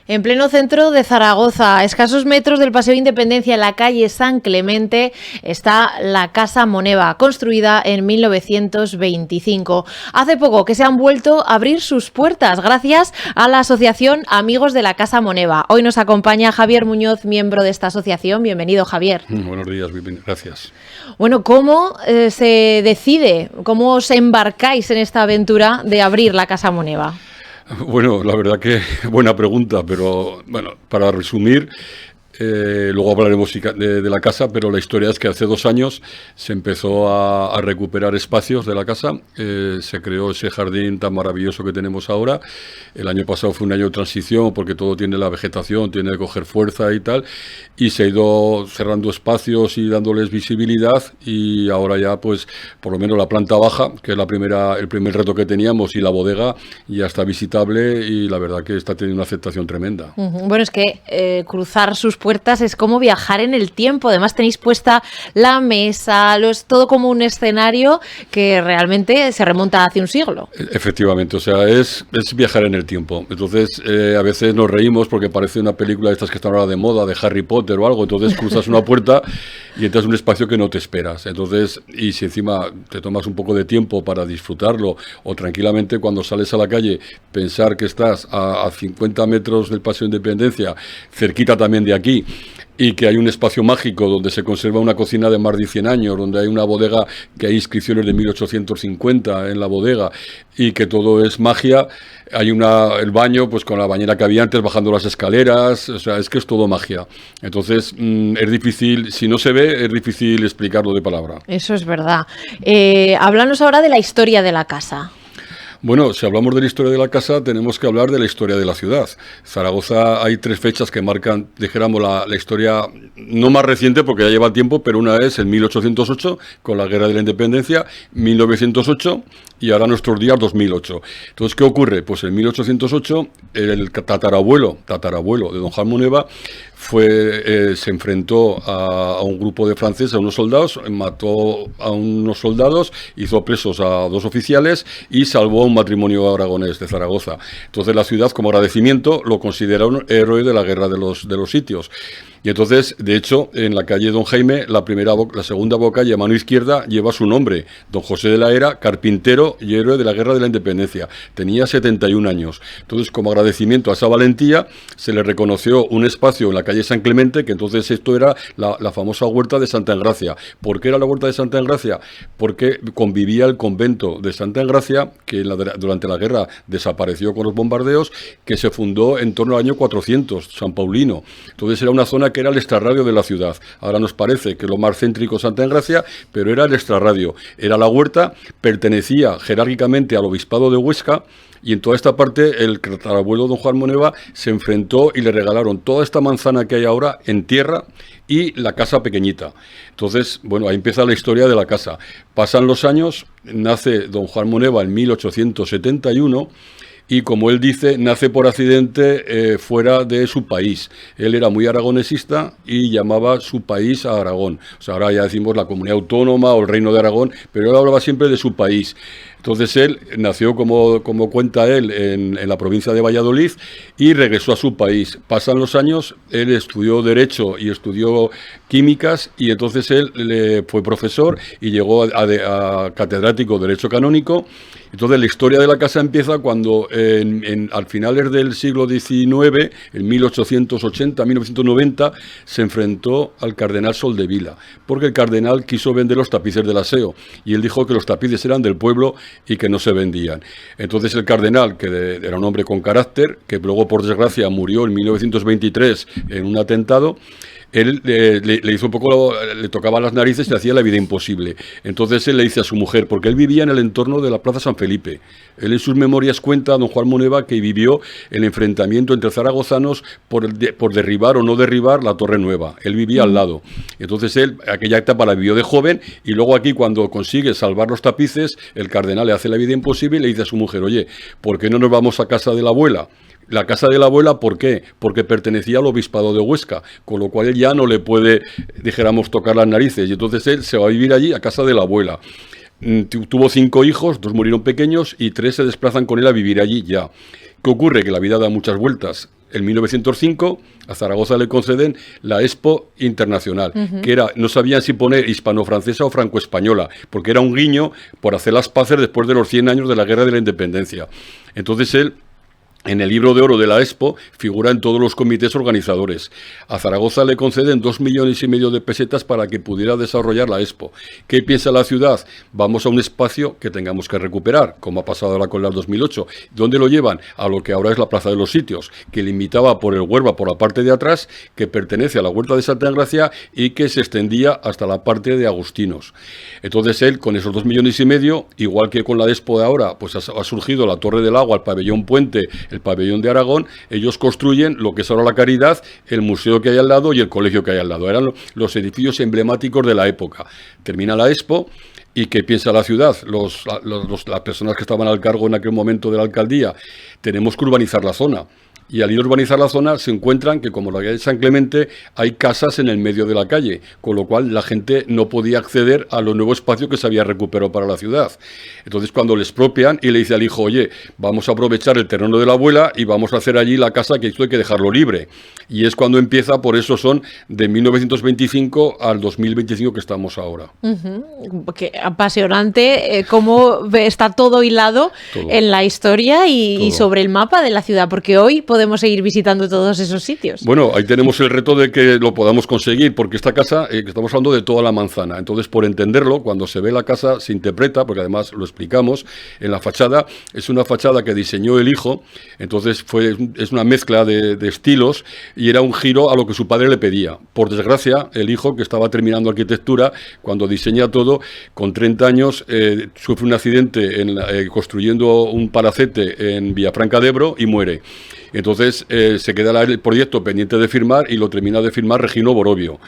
En pleno centro de Zaragoza, a escasos metros del Paseo Independencia, en la calle San Clemente, está la Casa Moneva, construida en 1925. Hace poco que se han vuelto a abrir sus puertas gracias a la asociación Amigos de la Casa Moneva. Hoy nos acompaña Javier Muñoz, miembro de esta asociación. Bienvenido, Javier. Buenos días, gracias. Bueno, ¿cómo se decide, cómo os embarcáis en esta aventura de abrir la Casa Moneva? Bueno, la verdad que buena pregunta, pero bueno, para resumir, luego hablaremos de la casa, pero la historia es que hace 2 años se empezó a recuperar espacios de la casa, se creó ese jardín tan maravilloso que tenemos ahora. El año pasado fue un año de transición porque todo tiene la vegetación, tiene que coger fuerza y tal, y se ha ido cerrando espacios y dándoles visibilidad, y ahora ya pues por lo menos la planta baja, que es el primer reto que teníamos, y la bodega ya está visitable, y la verdad que está teniendo una aceptación tremenda. Bueno, es que cruzar sus puertas es como viajar en el tiempo. Además tenéis puesta la mesa, todo como un escenario que realmente se remonta hace un siglo. Efectivamente, o sea, es viajar en el tiempo. Entonces, a veces nos reímos porque parece una película de estas que están ahora de moda, de Harry Potter o algo. Entonces cruzas una puerta y entras en un espacio que no te esperas. Entonces, y si encima te tomas un poco de tiempo para disfrutarlo, o tranquilamente cuando sales a la calle, pensar que estás a 50 metros del Paseo de Independencia, cerquita también de aquí, y que hay un espacio mágico donde se conserva una cocina de más de 100 años, donde hay una bodega que hay inscripciones de 1850 en la bodega, y que todo es magia. Hay el baño pues con la bañera que había antes, bajando las escaleras, o sea, es que es todo magia. Entonces es difícil, si no se ve, es difícil explicarlo de palabra. Eso es verdad. Háblanos ahora de la historia de la casa. Bueno, si hablamos de la historia de la casa, tenemos que hablar de la historia de la ciudad. Zaragoza, hay 3 fechas que marcan, dijéramos, la historia no más reciente, porque ya lleva tiempo, pero una es el 1808, con la Guerra de la Independencia, 1908, y ahora nuestros días, 2008. Entonces, ¿qué ocurre? Pues en 1808, el tatarabuelo de don Juan Moneva se enfrentó a un grupo de franceses, a unos soldados, mató a unos soldados, hizo presos a 2 oficiales y salvó a un matrimonio aragonés de Zaragoza. Entonces la ciudad, como agradecimiento, lo considera un héroe de la guerra de los sitios. Y entonces, de hecho, en la calle Don Jaime, la segunda calle a mano izquierda lleva su nombre, don José de la Hera, carpintero y héroe de la Guerra de la Independencia. Tenía 71 años. Entonces, como agradecimiento a esa valentía, se le reconoció un espacio en la calle San Clemente, que entonces esto era la famosa huerta de Santa Engracia. ¿Por qué era la huerta de Santa Engracia? Porque convivía el convento de Santa Engracia, que durante la guerra desapareció con los bombardeos, que se fundó en torno al año 400, San Paulino. Entonces era una zona que era el extrarradio de la ciudad. Ahora nos parece que lo más céntrico es Santa Engracia, pero era el extrarradio. Era la huerta, pertenecía jerárquicamente al obispado de Huesca, y en toda esta parte el tatarabuelo don Juan Moneva se enfrentó y le regalaron toda esta manzana que hay ahora en tierra y la casa pequeñita. Entonces, bueno, ahí empieza la historia de la casa. Pasan los años, nace don Juan Moneva en 1871, y como él dice, nace por accidente fuera de su país. Él era muy aragonesista y llamaba su país a Aragón. O sea, ahora ya decimos la comunidad autónoma o el reino de Aragón, pero él hablaba siempre de su país. Entonces él nació, como cuenta él, en la provincia de Valladolid, y regresó a su país. Pasan los años, él estudió Derecho y estudió Químicas, y entonces él fue profesor y llegó a catedrático de Derecho Canónico. Entonces la historia de la casa empieza cuando al finales del siglo XIX, en 1880-1990, se enfrentó al cardenal Soldevila, porque el cardenal quiso vender los tapices del aseo, y él dijo que los tapices eran del pueblo y que no se vendían. Entonces el cardenal, que era un hombre con carácter, que luego por desgracia murió en 1923 en un atentado, él le hizo un poco, le tocaba las narices y le hacía la vida imposible. Entonces él le dice a su mujer, porque él vivía en el entorno de la Plaza San Felipe. Él en sus memorias cuenta a don Juan Moneva que vivió el enfrentamiento entre zaragozanos por derribar o no derribar la Torre Nueva. Él vivía al lado. Entonces él, aquella etapa la vivió de joven, y luego aquí, cuando consigue salvar los tapices, el cardenal le hace la vida imposible y le dice a su mujer, oye, ¿por qué no nos vamos a casa de la abuela? La casa de la abuela, ¿por qué? Porque pertenecía al obispado de Huesca, con lo cual él ya no le puede, dijéramos, tocar las narices, y entonces él se va a vivir allí, a casa de la abuela. Tuvo 5 hijos, 2 murieron pequeños y 3 se desplazan con él a vivir allí ya. ¿Qué ocurre? Que la vida da muchas vueltas. en 1905 a Zaragoza le conceden la Expo Internacional, que era, no sabían si poner hispano-francesa o franco-española, porque era un guiño por hacer las paces después de los 100 años de la Guerra de la Independencia. Entonces él, en el libro de oro de la Expo, figura en todos los comités organizadores. A Zaragoza le conceden 2,5 millones de pesetas para que pudiera desarrollar la Expo. ¿Qué piensa la ciudad? Vamos a un espacio que tengamos que recuperar, como ha pasado ahora con la 2008. ¿Dónde lo llevan? A lo que ahora es la Plaza de los Sitios, que limitaba por el Huerva, por la parte de atrás, que pertenece a la Huerta de Santa Engracia y que se extendía hasta la parte de Agustinos. Entonces él, con esos 2,5 millones, igual que con la Expo de ahora, pues ha surgido la Torre del Agua, el Pabellón Puente, el Pabellón de Aragón. Ellos construyen lo que es ahora la Caridad, el museo que hay al lado y el colegio que hay al lado. Eran los edificios emblemáticos de la época. Termina la Expo. ¿Y qué piensa la ciudad? Las personas que estaban al cargo en aquel momento de la alcaldía, tenemos que urbanizar la zona. Y al ir a urbanizar la zona se encuentran que, como la calle de San Clemente, hay casas en el medio de la calle, con lo cual la gente no podía acceder a los nuevos espacios que se había recuperado para la ciudad. Entonces, cuando le expropian y le dice al hijo, oye, vamos a aprovechar el terreno de la abuela y vamos a hacer allí la casa, que esto hay que dejarlo libre. Y es cuando empieza, por eso son de 1925 al 2025 que estamos ahora. Qué apasionante cómo está todo hilado en la historia y sobre el mapa de la ciudad, porque hoy podemos seguir visitando todos esos sitios. Bueno, ahí tenemos el reto de que lo podamos conseguir, porque esta casa, que estamos hablando de toda la manzana, entonces por entenderlo, cuando se ve la casa se interpreta, porque además lo explicamos, en la fachada, es una fachada que diseñó el hijo, entonces es una mezcla de estilos y era un giro a lo que su padre le pedía. Por desgracia, el hijo, que estaba terminando arquitectura, cuando diseña todo, con 30 años, sufre un accidente construyendo un palacete en Villafranca de Ebro y muere. Entonces se queda el proyecto pendiente de firmar y lo termina de firmar Regino Borovio.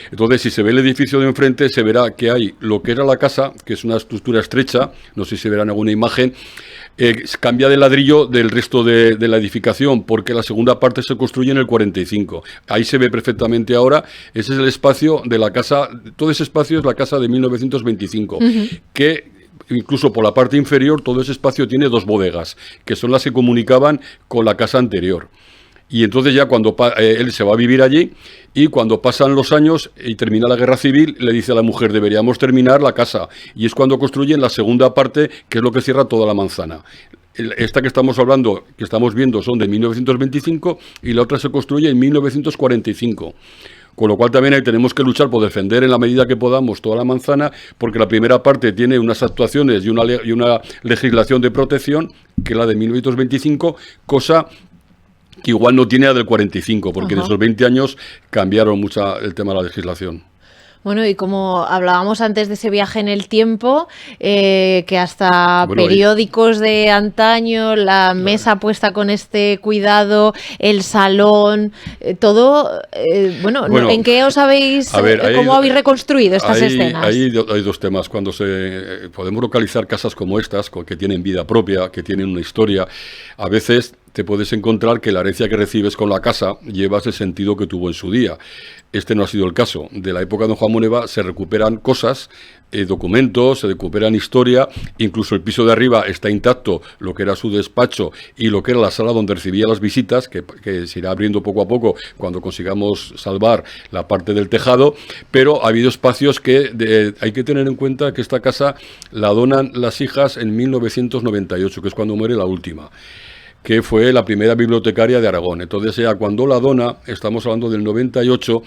Entonces, si se ve el edificio de enfrente, se verá que hay lo que era la casa, que es una estructura estrecha, no sé si se verá en alguna imagen, cambia de ladrillo del resto de la edificación, porque la segunda parte se construye en el 45. Ahí se ve perfectamente ahora, ese es el espacio de la casa, todo ese espacio es la casa de 1925, que incluso por la parte inferior todo ese espacio tiene 2 bodegas, que son las que comunicaban con la casa anterior. Y entonces ya cuando él se va a vivir allí, y cuando pasan los años y termina la guerra civil, le dice a la mujer, deberíamos terminar la casa. Y es cuando construyen la segunda parte, que es lo que cierra toda la manzana. Esta que estamos hablando, que estamos viendo, son de 1925 y la otra se construye en 1945. Con lo cual también ahí tenemos que luchar por defender en la medida que podamos toda la manzana, porque la primera parte tiene unas actuaciones y una legislación de protección, que es la de 1925, cosa que igual no tiene la del 45, porque en esos 20 años cambiaron mucho el tema de la legislación. Bueno, y como hablábamos antes de ese viaje en el tiempo, que hasta periódicos de antaño, la mesa puesta con este cuidado, el salón, todo, ¿en qué os habéis, cómo habéis reconstruido estas escenas? Hay 2 temas. Cuando podemos localizar casas como estas, que tienen vida propia, que tienen una historia, a veces te puedes encontrar que la herencia que recibes con la casa llevas el sentido que tuvo en su día. Este no ha sido el caso. De la época de don Juan Moneva se recuperan cosas, documentos, se recuperan historia, incluso el piso de arriba está intacto, lo que era su despacho y lo que era la sala donde recibía las visitas, que se irá abriendo poco a poco cuando consigamos salvar la parte del tejado, pero ha habido espacios que hay que tener en cuenta que esta casa la donan las hijas en 1998, que es cuando muere la última, que fue la primera bibliotecaria de Aragón. Entonces, ya cuando la dona, estamos hablando del 98,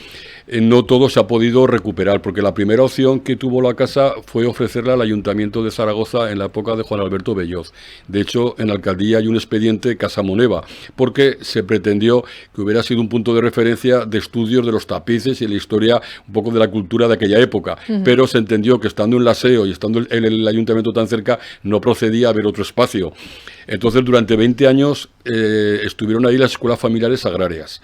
no todo se ha podido recuperar, porque la primera opción que tuvo la casa fue ofrecerla al Ayuntamiento de Zaragoza en la época de Juan Alberto Belloz. De hecho, en la alcaldía hay un expediente Casa Moneva, porque se pretendió que hubiera sido un punto de referencia de estudios de los tapices y la historia un poco de la cultura de aquella época, pero se entendió que estando en la SEO y estando en el Ayuntamiento tan cerca, no procedía a haber otro espacio. Entonces, durante 20 años estuvieron ahí las escuelas familiares agrarias,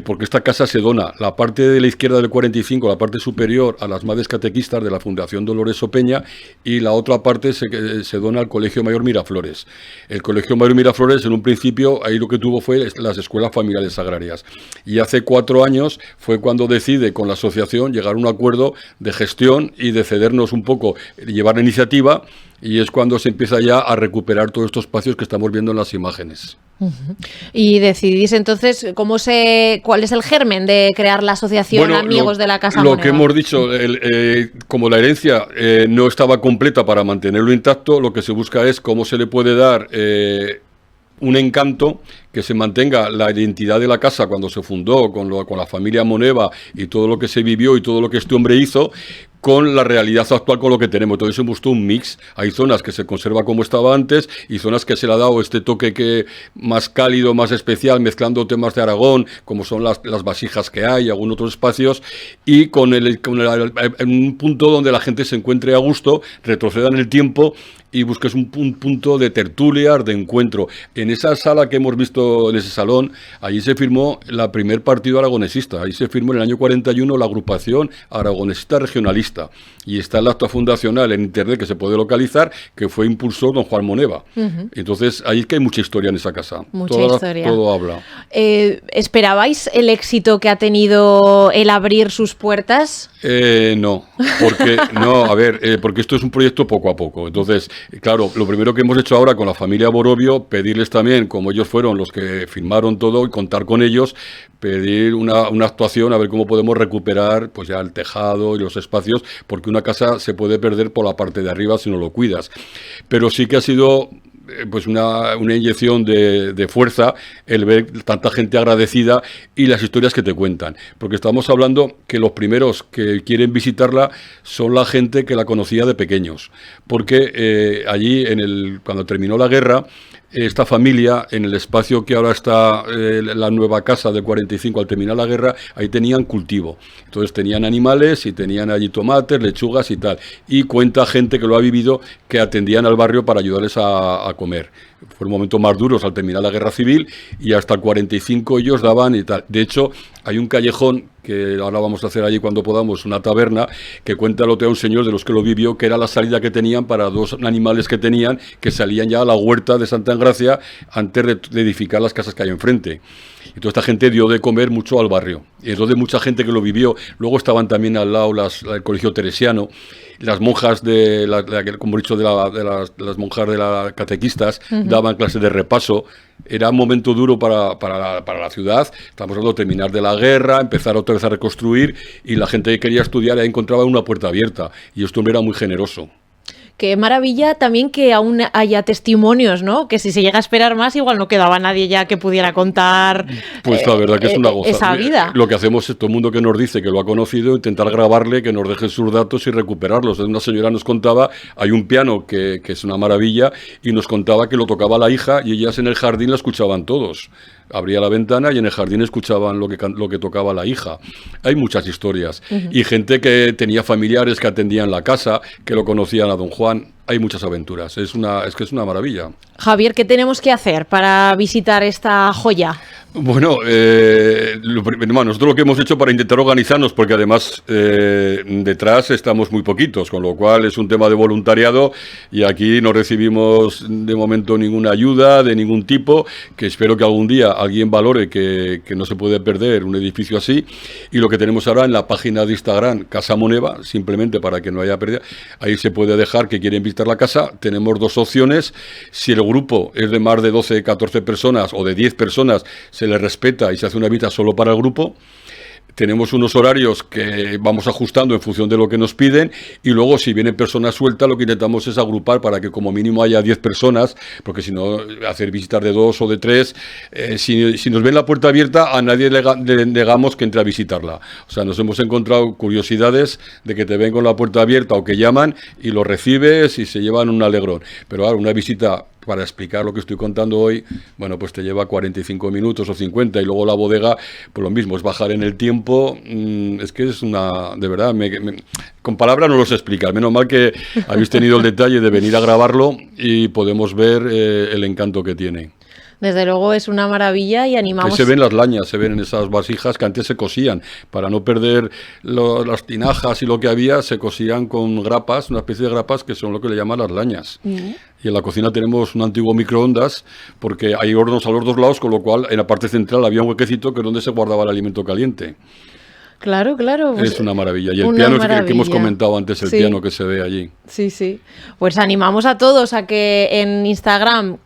porque esta casa se dona, la parte de la izquierda del 45, la parte superior, a las madres catequistas de la Fundación Dolores Opeña, y la otra parte se dona al Colegio Mayor Miraflores. El Colegio Mayor Miraflores, en un principio, ahí lo que tuvo fue las escuelas familiares agrarias. Y hace 4 años fue cuando decide con la asociación llegar a un acuerdo de gestión y de cedernos un poco, llevar la iniciativa, y es cuando se empieza ya a recuperar todos estos espacios que estamos viendo en las imágenes. Y decidís entonces cuál es el germen de crear la asociación Amigos de la Casa Moneva. Lo que hemos dicho, como la herencia no estaba completa para mantenerlo intacto, lo que se busca es cómo se le puede dar un encanto, que se mantenga la identidad de la casa cuando se fundó, con la familia Moneva y todo lo que se vivió y todo lo que este hombre hizo, con la realidad actual, con lo que tenemos. Entonces hemos buscado un mix. Hay zonas que se conserva como estaba antes y zonas que se le ha dado este toque más cálido, más especial, mezclando temas de Aragón, como son las vasijas que hay, algunos otros espacios, y con un punto donde la gente se encuentre a gusto, retroceda en el tiempo y busques un punto de tertulia, de encuentro. En esa sala que hemos visto, en ese salón, allí se firmó el primer partido aragonesista. Ahí se firmó en el año 41 la agrupación aragonesista regionalista. Y está el acta fundacional en internet que se puede localizar, que fue impulsor don Juan Moneva. Entonces, ahí es que hay mucha historia en esa casa. Mucha historia. Todo habla. ¿Esperabais el éxito que ha tenido el abrir sus puertas? No, porque esto es un proyecto poco a poco. Entonces, claro, lo primero que hemos hecho ahora con la familia Borovio, pedirles también, como ellos fueron los que firmaron todo y contar con ellos, pedir una actuación a ver cómo podemos recuperar pues ya el tejado y los espacios, porque una casa se puede perder por la parte de arriba si no lo cuidas. Pero sí que ha sido pues una inyección de fuerza el ver tanta gente agradecida y las historias que te cuentan, porque estamos hablando que los primeros que quieren visitarla son la gente que la conocía de pequeños, porque allí cuando terminó la guerra, esta familia, en el espacio que ahora está la nueva casa del 45 al terminar la guerra, ahí tenían cultivo. Entonces tenían animales y tenían allí tomates, lechugas y tal. Y cuenta gente que lo ha vivido, que atendían al barrio para ayudarles a comer. Fue el momento más duro al terminar la guerra civil y hasta el 45 ellos daban y tal. De hecho, hay un callejón que ahora vamos a hacer allí cuando podamos, una taberna, que cuenta lo que un señor de los que lo vivió, que era la salida que tenían para dos animales que tenían, que salían ya a la huerta de Santa Engracia antes de edificar las casas que hay enfrente. Y toda esta gente dio de comer mucho al barrio. Y entonces mucha gente que lo vivió. Luego estaban también al lado el colegio teresiano, las monjas como he dicho, de las monjas de las catequistas, daban clases de repaso. Era un momento duro para la ciudad. Estamos hablando de terminar de la guerra, empezar otra vez a reconstruir, y la gente que quería estudiar ahí encontraba una puerta abierta. Y esto era muy generoso. Qué maravilla también que aún haya testimonios, ¿no? Que si se llega a esperar más, igual no quedaba nadie ya que pudiera contar pues la verdad que es una gozada. Esa vida. Lo que hacemos es, todo el mundo que nos dice que lo ha conocido, intentar grabarle, que nos deje sus datos y recuperarlos. Una señora nos contaba, hay un piano que es una maravilla, y nos contaba que lo tocaba la hija y ellas en el jardín la escuchaban todos. Abría la ventana y en el jardín escuchaban lo que tocaba la hija. Hay muchas historias. Y gente que tenía familiares que atendían la casa, que lo conocían a don Juan. Hay muchas aventuras. Es que es una maravilla. Javier, ¿qué tenemos que hacer para visitar esta joya? Bueno, nosotros lo que hemos hecho para intentar organizarnos, porque además detrás estamos muy poquitos, con lo cual es un tema de voluntariado y aquí no recibimos de momento ninguna ayuda de ningún tipo, que espero que algún día alguien valore que no se puede perder un edificio así. Y lo que tenemos ahora en la página de Instagram, Casa Moneva, simplemente para que no haya pérdida, ahí se puede dejar que quieren visitar la casa. Tenemos dos opciones: si el grupo es de más de 12, 14 personas o de 10 personas, se le respeta y se hace una visita solo para el grupo. Tenemos unos horarios que vamos ajustando en función de lo que nos piden, y luego si vienen personas sueltas lo que intentamos es agrupar para que como mínimo haya 10 personas, porque si no, hacer visitas de 2 o de 3, si nos ven la puerta abierta, a nadie le negamos que entre a visitarla. O sea, nos hemos encontrado curiosidades de que te ven con la puerta abierta o que llaman y lo recibes y se llevan un alegrón. Pero ahora, una visita para explicar lo que estoy contando hoy, bueno, pues te lleva 45 minutos o 50, y luego la bodega, pues lo mismo, es bajar en el tiempo. Es que es de verdad, con palabras no lo sé explicar. Menos mal que habéis tenido el detalle de venir a grabarlo y podemos ver el encanto que tiene. Desde luego es una maravilla y animamos... Que se ven las lañas, se ven en esas vasijas que antes se cosían. Para no perder las tinajas y lo que había, se cosían con grapas, una especie de grapas que son lo que le llaman las lañas. Y en la cocina tenemos un antiguo microondas, porque hay hornos a los dos lados, con lo cual en la parte central había un huequecito que es donde se guardaba el alimento caliente. Claro, claro. Pues es una maravilla. Y el piano es el que hemos comentado antes, el piano que se ve allí. Sí, sí. Pues animamos a todos a que en Instagram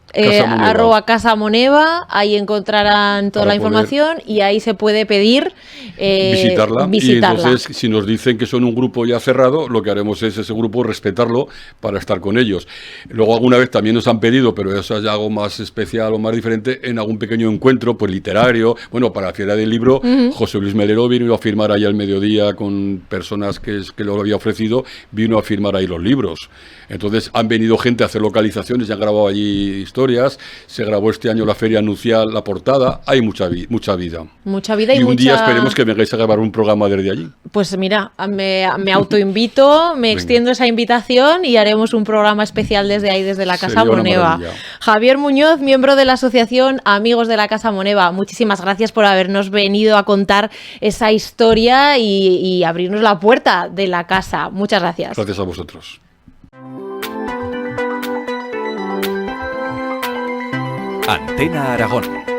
Casa Moneva, ahí encontrarán toda la información y ahí se puede pedir visitarla. Y entonces, si nos dicen que son un grupo ya cerrado, lo que haremos es ese grupo respetarlo para estar con ellos. Luego alguna vez también nos han pedido, pero eso es algo más especial o más diferente, en algún pequeño encuentro pues literario. Bueno, para la Feria del Libro, José Luis Melero vino a firmar ahí al mediodía con personas que lo había ofrecido, vino a firmar ahí los libros. Entonces han venido gente a hacer localizaciones, ya han grabado allí historias, se grabó este año la feria anuncial, la portada, hay mucha vida. Mucha vida y un día esperemos que vengáis a grabar un programa desde allí. Pues mira, me autoinvito, me extiendo esa invitación y haremos un programa especial desde ahí, desde la Casa Moneva. Javier Muñoz, miembro de la asociación Amigos de la Casa Moneva, muchísimas gracias por habernos venido a contar esa historia y abrirnos la puerta de la casa. Muchas gracias. Gracias a vosotros. Antena Aragón.